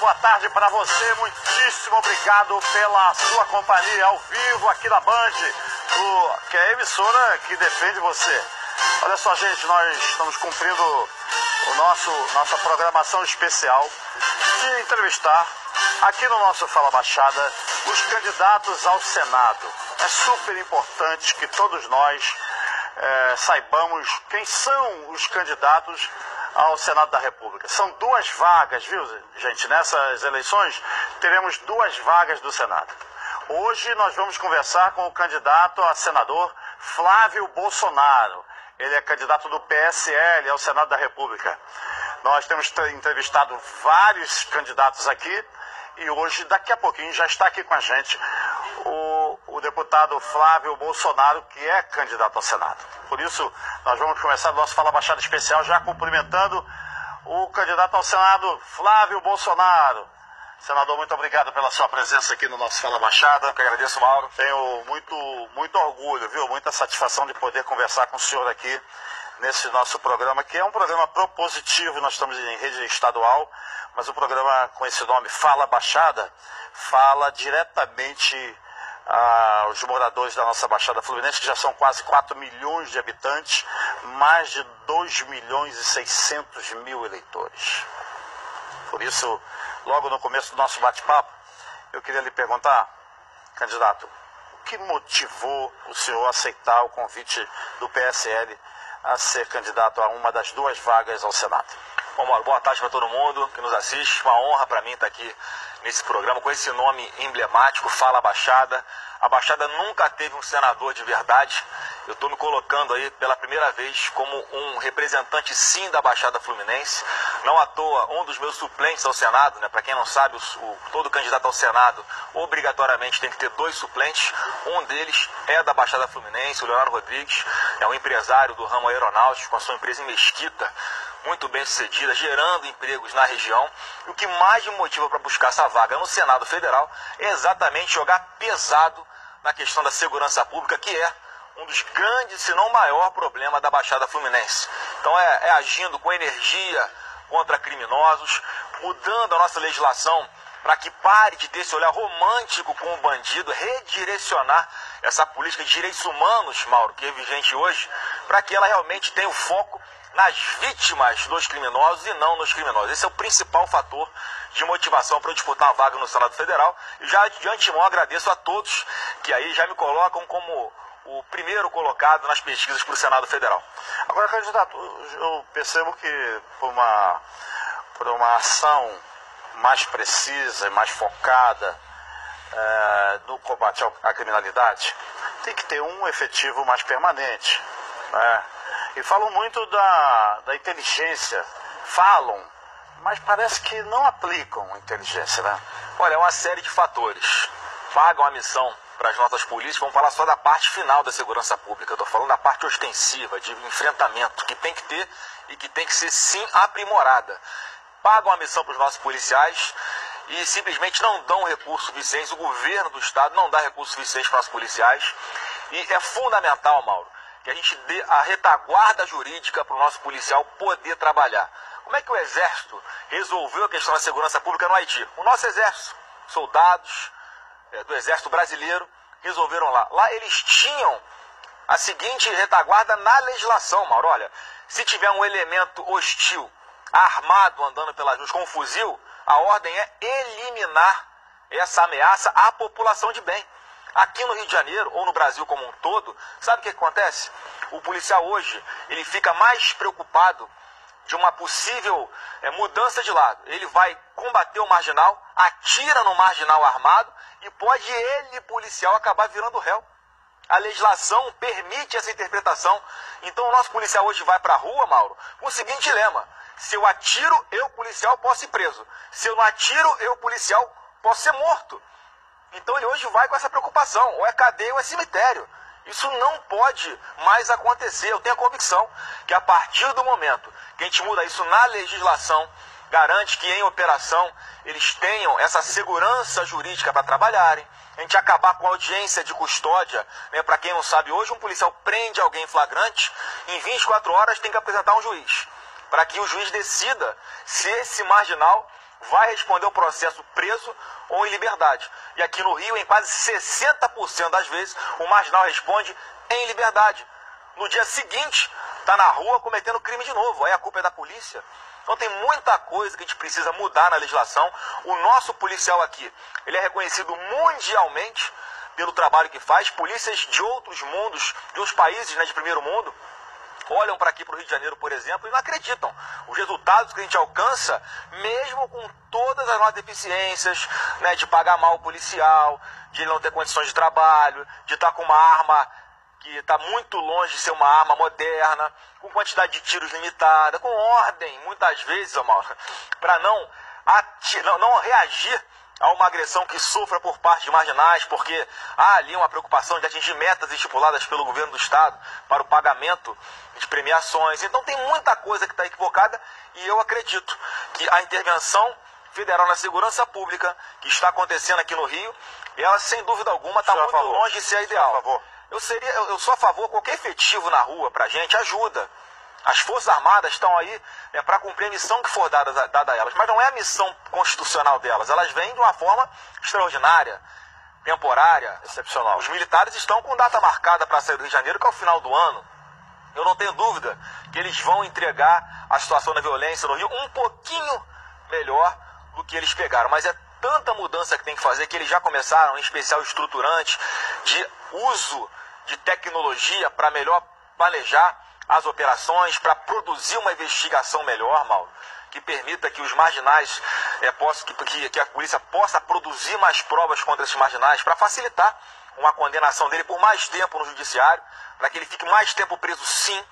boa tarde para você. Muitíssimo obrigado pela sua companhia ao vivo aqui na Band, que é a emissora que defende você. Olha só, gente, nós estamos cumprindo nossa programação especial de entrevistar aqui no nosso Fala Baixada os candidatos ao Senado. É super importante que todos nós saibamos quem são os candidatos ao Senado da República. São 2 vagas, viu, gente? Nessas eleições teremos 2 vagas do Senado. Hoje nós vamos conversar com o candidato a senador Flávio Bolsonaro. Ele é candidato do PSL ao Senado da República. Nós temos entrevistado vários candidatos aqui e hoje, daqui a pouquinho, já está aqui com a gente o deputado Flávio Bolsonaro, que é candidato ao Senado. Por isso, nós vamos começar o nosso Fala Baixada especial já cumprimentando o candidato ao Senado, Flávio Bolsonaro. Senador, muito obrigado pela sua presença aqui no nosso Fala Baixada. Eu que agradeço, Mauro. Tenho muito orgulho, viu? Muita satisfação de poder conversar com o senhor aqui nesse nosso programa, que é um programa propositivo. Nós estamos em rede estadual, mas o programa com esse nome, Fala Baixada, fala diretamente aos moradores da nossa Baixada Fluminense, que já são quase 4 milhões de habitantes, mais de 2.600.000 eleitores. Por isso, logo no começo do nosso bate-papo, eu queria lhe perguntar, candidato, o que motivou o senhor a aceitar o convite do PSL a ser candidato a uma das 2 vagas ao Senado? Bom, Mauro, boa tarde para todo mundo que nos assiste. Uma honra para mim estar aqui nesse programa com esse nome emblemático, Fala Baixada. A Baixada nunca teve um senador de verdade. Eu estou me colocando aí pela primeira vez como um representante, sim, da Baixada Fluminense. Não à toa, um dos meus suplentes ao Senado, né? Para quem não sabe, todo candidato ao Senado obrigatoriamente tem que ter 2 suplentes. Um deles é da Baixada Fluminense, o Leonardo Rodrigues, é um empresário do ramo aeronáutico, com a sua empresa em Mesquita, muito bem sucedida, gerando empregos na região. E o que mais me motiva para buscar essa vaga no Senado Federal é exatamente jogar pesado na questão da segurança pública, que é um dos grandes, se não o maior problema da Baixada Fluminense. Então é agindo com energia contra criminosos, mudando a nossa legislação para que pare de ter esse olhar romântico com o bandido, redirecionar essa política de direitos humanos, Mauro, que é vigente hoje, para que ela realmente tenha o foco nas vítimas dos criminosos e não nos criminosos. Esse é o principal fator de motivação para eu disputar uma vaga no Senado Federal. E já de antemão agradeço a todos que aí já me colocam como o primeiro colocado nas pesquisas para o Senado Federal. Agora, candidato, eu percebo que por uma ação mais precisa e mais focada no combate à criminalidade, tem que ter um efetivo mais permanente, né? E falam muito da inteligência, mas parece que não aplicam a inteligência, né? Olha, é uma série de fatores. Pagam a missão para as nossas polícias, vamos falar só da parte final da segurança pública. Eu estou falando da parte ostensiva, de enfrentamento, que tem que ter e que tem que ser, sim, aprimorada. Pagam a missão para os nossos policiais e simplesmente não dão recursos suficientes. O governo do Estado não dá recursos suficientes para os policiais. E é fundamental, Mauro, que a gente dê a retaguarda jurídica para o nosso policial poder trabalhar. Como é que o Exército resolveu a questão da segurança pública no Haiti? O nosso Exército, soldados do Exército Brasileiro, resolveram lá. Lá eles tinham a seguinte retaguarda na legislação, Mauro. Olha, se tiver um elemento hostil, armado, andando pelas ruas com um fuzil, a ordem é eliminar essa ameaça à população de bem. Aqui no Rio de Janeiro, ou no Brasil como um todo, sabe o que acontece? O policial hoje, ele fica mais preocupado de uma possível mudança de lado. Ele vai combater o marginal, atira no marginal armado e pode ele, policial, acabar virando réu. A legislação permite essa interpretação. Então o nosso policial hoje vai para a rua, Mauro, com o seguinte dilema: se eu atiro, eu, policial, posso ir preso. Se eu não atiro, eu, policial, posso ser morto. Então ele hoje vai com essa preocupação, ou é cadeia ou é cemitério. Isso não pode mais acontecer. Eu tenho a convicção que a partir do momento que a gente muda isso na legislação, garante que em operação eles tenham essa segurança jurídica para trabalharem, a gente acabar com a audiência de custódia, né? Para quem não sabe, hoje um policial prende alguém em flagrante, em 24 horas tem que apresentar um juiz, para que o juiz decida se esse marginal vai responder o processo preso ou em liberdade. E aqui no Rio, em quase 60% das vezes, o marginal responde em liberdade. No dia seguinte, está na rua cometendo crime de novo. Aí a culpa é da polícia. Então tem muita coisa que a gente precisa mudar na legislação. O nosso policial aqui, ele é reconhecido mundialmente pelo trabalho que faz. Polícias de outros mundos, de outros países, né, de primeiro mundo, olham para aqui, para o Rio de Janeiro, por exemplo, e não acreditam. Os resultados que a gente alcança, mesmo com todas as nossas deficiências, né, de pagar mal o policial, de não ter condições de trabalho, de estar com uma arma que está muito longe de ser uma arma moderna, com quantidade de tiros limitada, com ordem, muitas vezes, para não reagir a uma agressão que sofra por parte de marginais, porque há ali uma preocupação de atingir metas estipuladas pelo governo do Estado para o pagamento de premiações. Então tem muita coisa que está equivocada e eu acredito que a intervenção federal na segurança pública que está acontecendo aqui no Rio, ela sem dúvida alguma está muito longe de ser a ideal. Eu sou a favor, qualquer efetivo na rua pra gente ajuda. As Forças Armadas estão aí, né, para cumprir a missão que for dada a elas, mas não é a missão constitucional delas. Elas vêm de uma forma extraordinária, temporária, excepcional. Os militares estão com data marcada para sair do Rio de Janeiro, que é o final do ano. Eu não tenho dúvida que eles vão entregar a situação da violência no Rio um pouquinho melhor do que eles pegaram, mas é tanta mudança que tem que fazer que eles já começaram, em especial estruturantes, de uso de tecnologia para melhor planejar as operações, para produzir uma investigação melhor, Mauro, que permita que os marginais, que a polícia possa produzir mais provas contra esses marginais, para facilitar uma condenação dele por mais tempo no judiciário, para que ele fique mais tempo preso, sim.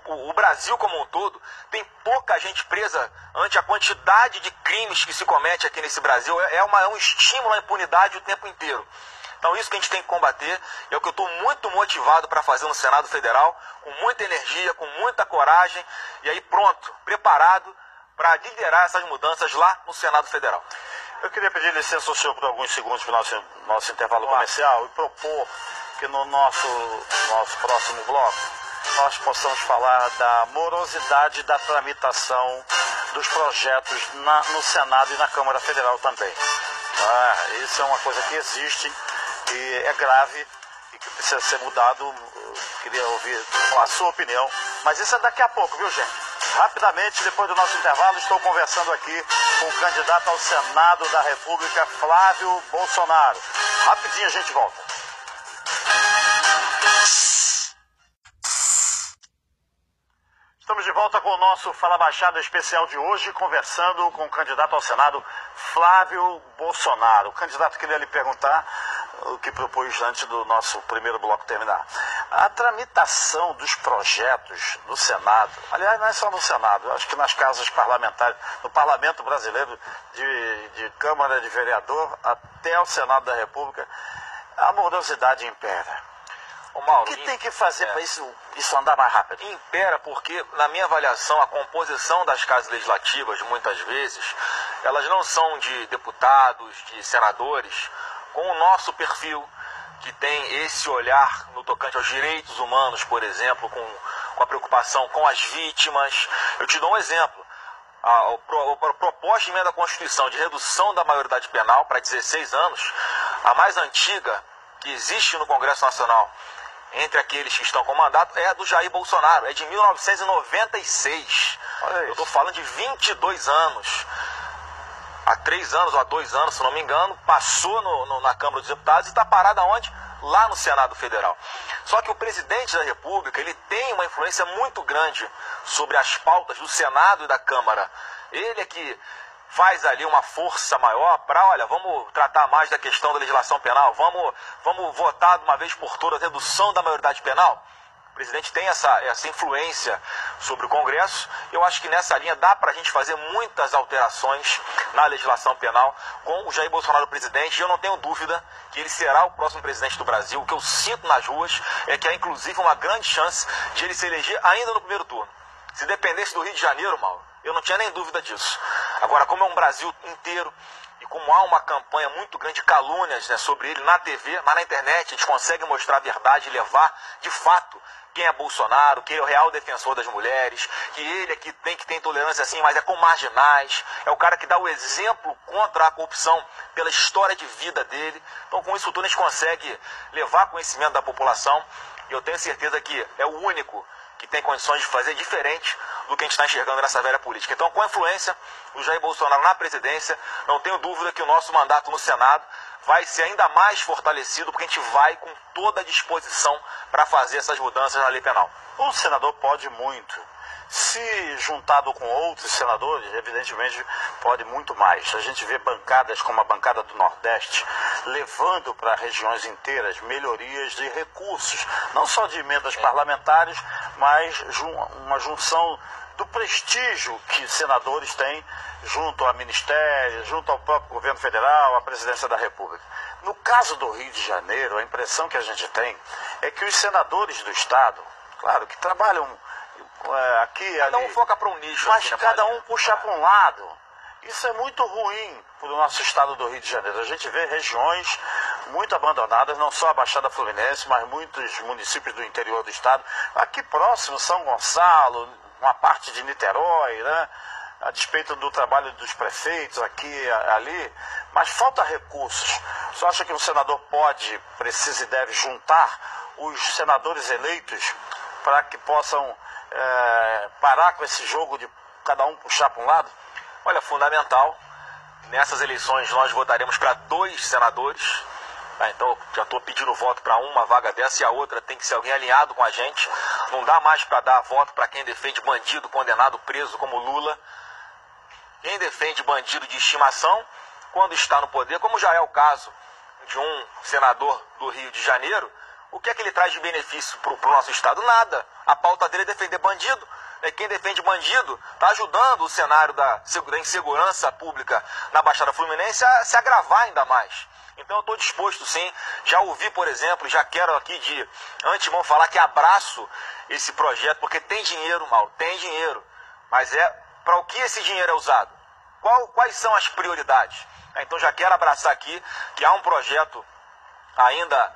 O Brasil como um todo tem pouca gente presa ante a quantidade de crimes que se comete aqui nesse Brasil. É um estímulo à impunidade o tempo inteiro. Então isso que a gente tem que combater, é o que eu estou muito motivado para fazer no Senado Federal, com muita energia, com muita coragem, e aí pronto, preparado para liderar essas mudanças lá no Senado Federal. Eu queria pedir licença ao senhor por alguns segundos para o nosso intervalo comercial e propor que no nosso próximo bloco nós possamos falar da morosidade da tramitação dos projetos no Senado e na Câmara Federal também. Isso é uma coisa que existe e é grave e que precisa ser mudado. Eu queria ouvir a sua opinião, mas isso é daqui a pouco, viu, gente? Rapidamente, depois do nosso intervalo, estou conversando aqui com o candidato ao Senado da República, Flávio Bolsonaro. Rapidinho a gente volta. Estamos de volta com o nosso Fala Baixada especial de hoje, conversando com o candidato ao Senado, Flávio Bolsonaro. O candidato queria lhe perguntar o que propôs antes do nosso primeiro bloco terminar. A tramitação dos projetos no Senado, aliás, não é só no Senado, eu acho que nas casas parlamentares, no Parlamento Brasileiro, de Câmara de Vereador até o Senado da República, a morosidade impera. Mauro, o que tem que fazer para isso andar mais rápido? Impera porque, na minha avaliação, a composição das casas legislativas, muitas vezes, elas não são de deputados, de senadores, com o nosso perfil, que tem esse olhar no tocante aos direitos humanos, por exemplo, com a preocupação com as vítimas. Eu te dou um exemplo. A proposta de emenda à Constituição de redução da maioridade penal para 16 anos, a mais antiga que existe no Congresso Nacional, entre aqueles que estão com mandato, é a do Jair Bolsonaro, é de 1996. Eu estou falando de 22 anos. Há 3 anos ou há 2 anos, se não me engano, passou na Câmara dos Deputados e está parada onde? Lá no Senado Federal. Só que o presidente da República, ele tem uma influência muito grande sobre as pautas do Senado e da Câmara. Ele é que faz ali uma força maior para, olha, vamos tratar mais da questão da legislação penal, vamos votar de uma vez por todas a redução da maioridade penal. O presidente tem essa influência sobre o Congresso. Eu acho que nessa linha dá para a gente fazer muitas alterações na legislação penal com o Jair Bolsonaro presidente. E eu não tenho dúvida que ele será o próximo presidente do Brasil. O que eu sinto nas ruas é que há inclusive uma grande chance de ele se eleger ainda no primeiro turno. Se dependesse do Rio de Janeiro, Mauro, eu não tinha nem dúvida disso. Agora, como é um Brasil inteiro, e como há uma campanha muito grande de calúnias, né, sobre ele na TV, mas na internet, a gente consegue mostrar a verdade e levar, de fato, quem é Bolsonaro, quem é o real defensor das mulheres, que ele aqui tem que ter intolerância assim, mas é com marginais, é o cara que dá o exemplo contra a corrupção pela história de vida dele. Então, com isso tudo, a gente consegue levar conhecimento da população, e eu tenho certeza que é o único que tem condições de fazer diferente do que a gente está enxergando nessa velha política. Então, com a influência do Jair Bolsonaro na presidência, não tenho dúvida que o nosso mandato no Senado vai ser ainda mais fortalecido, porque a gente vai com toda a disposição para fazer essas mudanças na lei penal. Um senador pode muito. Se juntado com outros senadores, evidentemente pode muito mais. A gente vê bancadas como a bancada do Nordeste levando para regiões inteiras melhorias de recursos, não só de emendas parlamentares, mas uma junção do prestígio que senadores têm junto a ministérios, junto ao próprio governo federal, à presidência da República. No caso do Rio de Janeiro, a impressão que a gente tem é que os senadores do Estado, claro, que trabalham aqui, cada ali, um foca para um nicho, mas aqui, né, cada um puxa para um lado. Isso é muito ruim para o nosso estado do Rio de Janeiro. A gente vê regiões muito abandonadas, não só a Baixada Fluminense, mas muitos municípios do interior do estado. Aqui próximo, São Gonçalo, uma parte de Niterói, né? A despeito do trabalho dos prefeitos aqui, ali, mas falta recursos. Você acha que um senador pode, precisa e deve juntar os senadores eleitos para que possam parar com esse jogo de cada um puxar para um lado? Olha, fundamental. Nessas eleições nós votaremos para 2 senadores. Tá? Então já estou pedindo voto para uma vaga dessa, e a outra tem que ser alguém alinhado com a gente. Não dá mais para dar voto para quem defende bandido, condenado, preso como Lula. Quem defende bandido de estimação, quando está no poder, como já é o caso de um senador do Rio de Janeiro, o que é que ele traz de benefício para o nosso estado? Nada. A pauta dele é defender bandido. Quem defende bandido está ajudando o cenário da insegurança pública na Baixada Fluminense a se agravar ainda mais. Então eu estou disposto sim, já ouvi, por exemplo, já quero aqui de antemão falar que abraço esse projeto, porque tem dinheiro, Mauro, tem dinheiro, mas para o que esse dinheiro é usado? Quais são as prioridades? Então já quero abraçar aqui que há um projeto ainda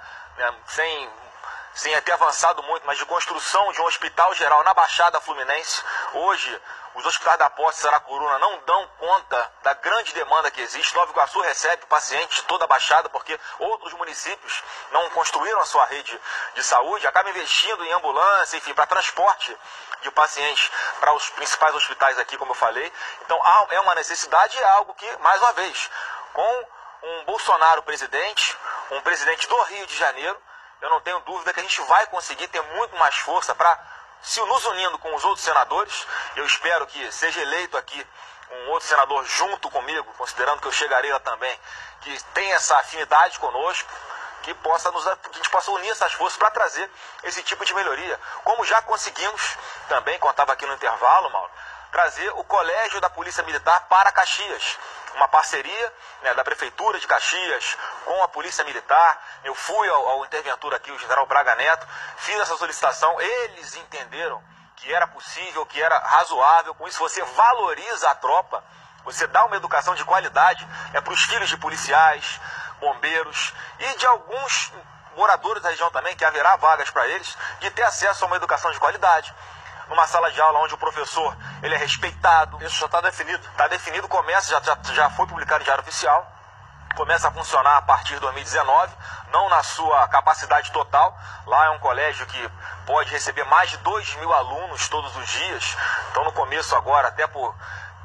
sem ter avançado muito, mas de construção de um hospital geral na Baixada Fluminense. Hoje, os hospitais da Posse e Saracuruna não dão conta da grande demanda que existe. Nova Iguaçu recebe pacientes de toda a Baixada, porque outros municípios não construíram a sua rede de saúde, acabam investindo em ambulância, enfim, para transporte de pacientes para os principais hospitais aqui, como eu falei. Então, é uma necessidade e é algo que, mais uma vez, com um Bolsonaro presidente, um presidente do Rio de Janeiro, eu não tenho dúvida que a gente vai conseguir ter muito mais força para, se nos unindo com os outros senadores, eu espero que seja eleito aqui um outro senador junto comigo, considerando que eu chegarei lá também, que tenha essa afinidade conosco, que a gente possa unir essas forças para trazer esse tipo de melhoria. Como já conseguimos também, quando estava aqui no intervalo, Mauro, trazer o Colégio da Polícia Militar para Caxias. Uma parceria, né, da Prefeitura de Caxias com a Polícia Militar. Eu fui ao interventor aqui, o General Braga Neto, fiz essa solicitação, eles entenderam que era possível, que era razoável. Com isso você valoriza a tropa, você dá uma educação de qualidade para os filhos de policiais, bombeiros e de alguns moradores da região também, que haverá vagas para eles, de ter acesso a uma educação de qualidade. Numa sala de aula onde o professor ele é respeitado. Isso já está definido. Está definido, começa, já foi publicado em Diário Oficial. Começa a funcionar a partir de 2019, não na sua capacidade total. Lá é um colégio que pode receber mais de 2.000 alunos todos os dias. Então no começo agora, até por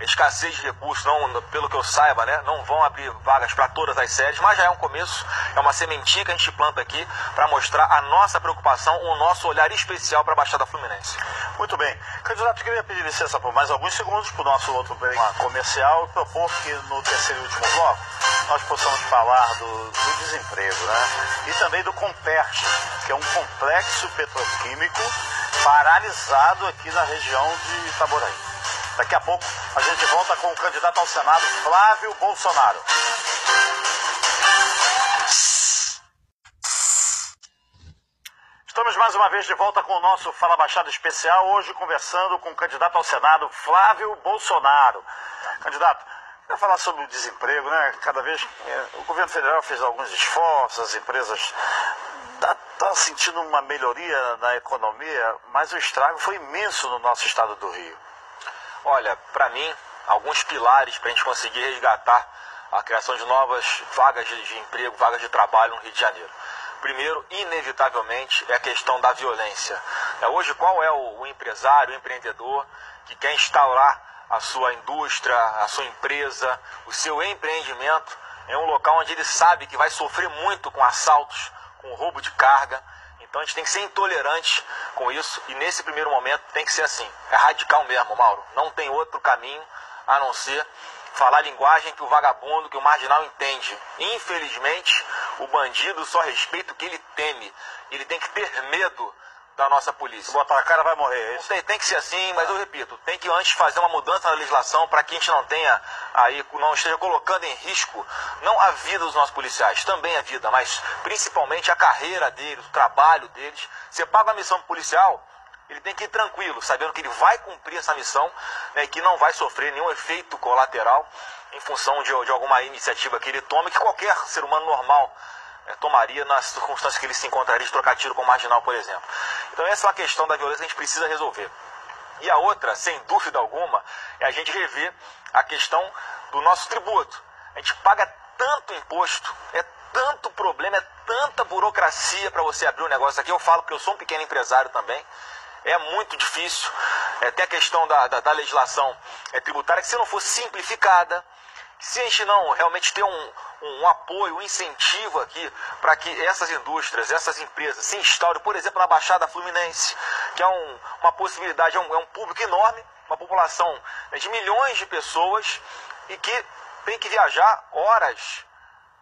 escassez de recursos, não, pelo que eu saiba, né, não vão abrir vagas para todas as séries, mas já é um começo, é uma sementinha que a gente planta aqui para mostrar a nossa preocupação, o nosso olhar especial para a Baixada Fluminense. Muito bem. Candidato, eu queria pedir licença por mais alguns segundos para o nosso outro break comercial e propor que no terceiro e último bloco nós possamos falar do desemprego, né? E também do Compert, que é um complexo petroquímico paralisado aqui na região de Itaboraí. Daqui a pouco a gente volta com o candidato ao Senado, Flávio Bolsonaro. Estamos mais uma vez de volta com o nosso Fala Baixada especial, hoje conversando com o candidato ao Senado, Flávio Bolsonaro. Candidato, Quero falar sobre o desemprego, né? Cada vez o governo federal fez alguns esforços, as empresas estão sentindo uma melhoria na economia, mas o estrago foi imenso no nosso estado do Rio. Olha, para mim, alguns pilares para a gente conseguir resgatar a criação de novas vagas de emprego, vagas de trabalho no Rio de Janeiro. Primeiro, inevitavelmente, é a questão da violência. Hoje, qual é o empresário, o empreendedor que quer instaurar a sua indústria, a sua empresa, o seu empreendimento em um local onde ele sabe que vai sofrer muito com assaltos, com roubo de carga? Então a gente tem que ser intolerante com isso e nesse primeiro momento tem que ser assim. É radical mesmo, Mauro. Não tem outro caminho a não ser falar a linguagem que o vagabundo, que o marginal entende. Infelizmente, o bandido só respeita o que ele teme. Ele tem que ter medo da nossa polícia. Se botar a cara vai morrer, é isso? Tem que ser assim, mas eu repito, tem que antes fazer uma mudança na legislação para que a gente não tenha aí, não esteja colocando em risco não a vida dos nossos policiais, também a vida, mas principalmente a carreira deles, o trabalho deles. Você paga a missão policial, ele tem que ir tranquilo, sabendo que ele vai cumprir essa missão, né, e que não vai sofrer nenhum efeito colateral em função de alguma iniciativa que ele tome, que qualquer ser humano normal tomaria nas circunstâncias que ele se encontraria de trocar tiro com o marginal, por exemplo. Então essa é uma questão da violência que a gente precisa resolver. E a outra, sem dúvida alguma, é a gente rever a questão do nosso tributo. A gente paga tanto imposto, é tanto problema, é tanta burocracia para você abrir um negócio aqui. Eu falo porque eu sou um pequeno empresário também. É muito difícil. Tem a questão da legislação tributária, que se não for simplificada, se a gente não realmente ter um apoio, um incentivo aqui para que essas indústrias, essas empresas se instaurem, por exemplo, na Baixada Fluminense, que é uma possibilidade, é um público enorme, uma população de milhões de pessoas e que tem que viajar horas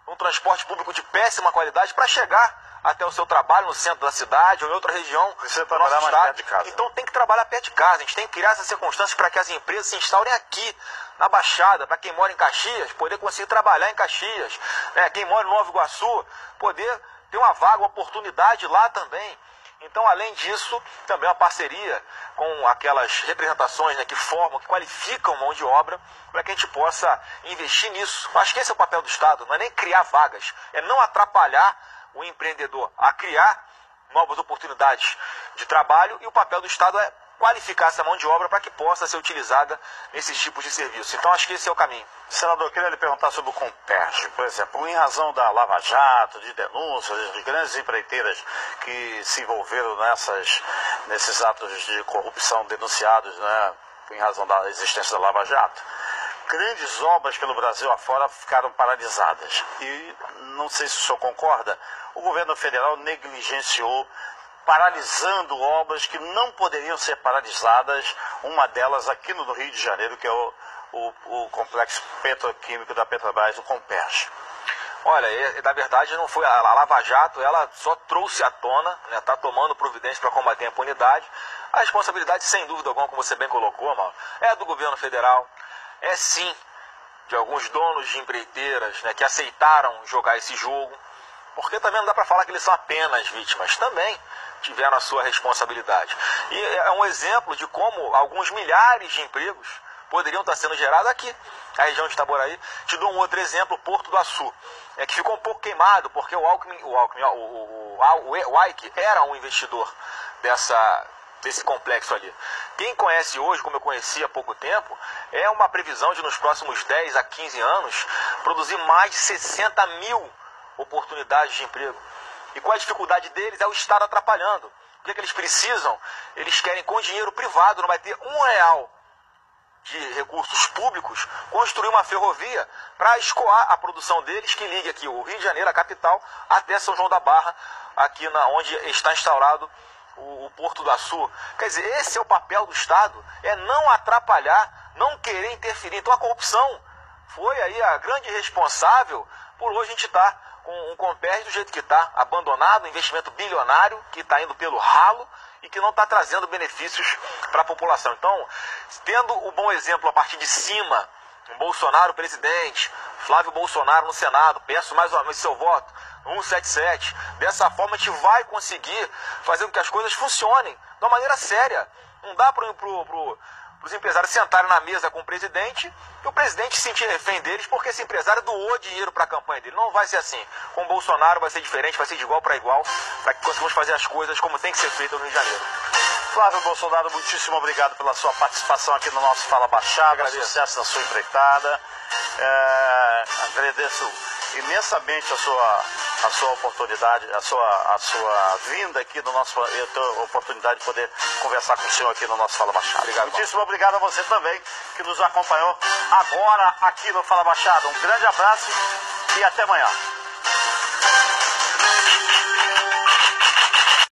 num transporte público de péssima qualidade para chegar até o seu trabalho no centro da cidade ou em outra região do nosso estado. Então tem que trabalhar perto de casa. A gente tem que criar essas circunstâncias para que as empresas se instaurem aqui, na Baixada, para quem mora em Caxias, poder conseguir trabalhar em Caxias. Né? Quem mora em Nova Iguaçu, poder ter uma vaga, uma oportunidade lá também. Então, além disso, também uma parceria com aquelas representações, né, que formam, que qualificam mão de obra, para que a gente possa investir nisso. Acho que esse é o papel do Estado, não é nem criar vagas, é não atrapalhar o empreendedor a criar novas oportunidades de trabalho, e o papel do Estado é qualificar essa mão de obra para que possa ser utilizada nesses tipos de serviço. Então acho que esse é o caminho. Senador, eu queria lhe perguntar sobre o Comperj, por exemplo, em razão da Lava Jato, de denúncias, de grandes empreiteiras que se envolveram nesses atos de corrupção denunciados, né, em razão da existência da Lava Jato. Grandes obras pelo Brasil afora ficaram paralisadas. E não sei se o senhor concorda, o governo federal negligenciou, paralisando obras que não poderiam ser paralisadas, uma delas aqui no Rio de Janeiro, que é o complexo petroquímico da Petrobras, o Comperj. Olha, na verdade não foi a Lava Jato, ela só trouxe à tona, né, está tomando providência para combater a impunidade. A responsabilidade, sem dúvida alguma, como você bem colocou, Mauro, é do governo federal, é sim de alguns donos de empreiteiras, né, que aceitaram jogar esse jogo, porque também não dá para falar que eles são apenas vítimas, também tiveram a sua responsabilidade. E é um exemplo de como alguns milhares de empregos poderiam estar sendo gerados aqui, na região de Itaboraí. Te dou um outro exemplo, Porto do Açu, que ficou um pouco queimado, porque o Ike era um investidor desse complexo ali. Quem conhece hoje, como eu conheci há pouco tempo, é uma previsão de nos próximos 10 a 15 anos produzir mais de 60 mil oportunidades de emprego. E com a dificuldade deles é o Estado atrapalhando. O que é que eles precisam? Eles querem, com dinheiro privado, não vai ter R$1 de recursos públicos, construir uma ferrovia para escoar a produção deles, que ligue aqui o Rio de Janeiro, a capital, até São João da Barra, aqui onde está instaurado o Porto do Açu. Quer dizer, esse é o papel do Estado, é não atrapalhar, não querer interferir. Então a corrupção foi aí a grande responsável por hoje a gente estar com um Comperj do jeito que está, abandonado, um investimento bilionário que está indo pelo ralo e que não está trazendo benefícios para a população. Então, tendo o bom exemplo a partir de cima, um Bolsonaro presidente, Flávio Bolsonaro no Senado, peço mais uma vez seu voto, 177, dessa forma a gente vai conseguir fazer com que as coisas funcionem de uma maneira séria. Não dá para o os empresários sentarem na mesa com o presidente e o presidente se sentir refém deles, porque esse empresário doou dinheiro para a campanha dele. Não vai ser assim. Com o Bolsonaro vai ser diferente, vai ser de igual para igual, para que consigamos fazer as coisas como tem que ser feito no Rio de Janeiro. Flávio Bolsonaro, muitíssimo obrigado pela sua participação aqui no nosso Fala Baixada, sucesso na sua empreitada. Agradeço imensamente a sua oportunidade, a sua vinda aqui no nosso, eu tenho a oportunidade de poder conversar com o senhor aqui no nosso Fala Baixada. Obrigado, muitíssimo obrigado a você também que nos acompanhou agora aqui no Fala Baixada. Um grande abraço e até amanhã.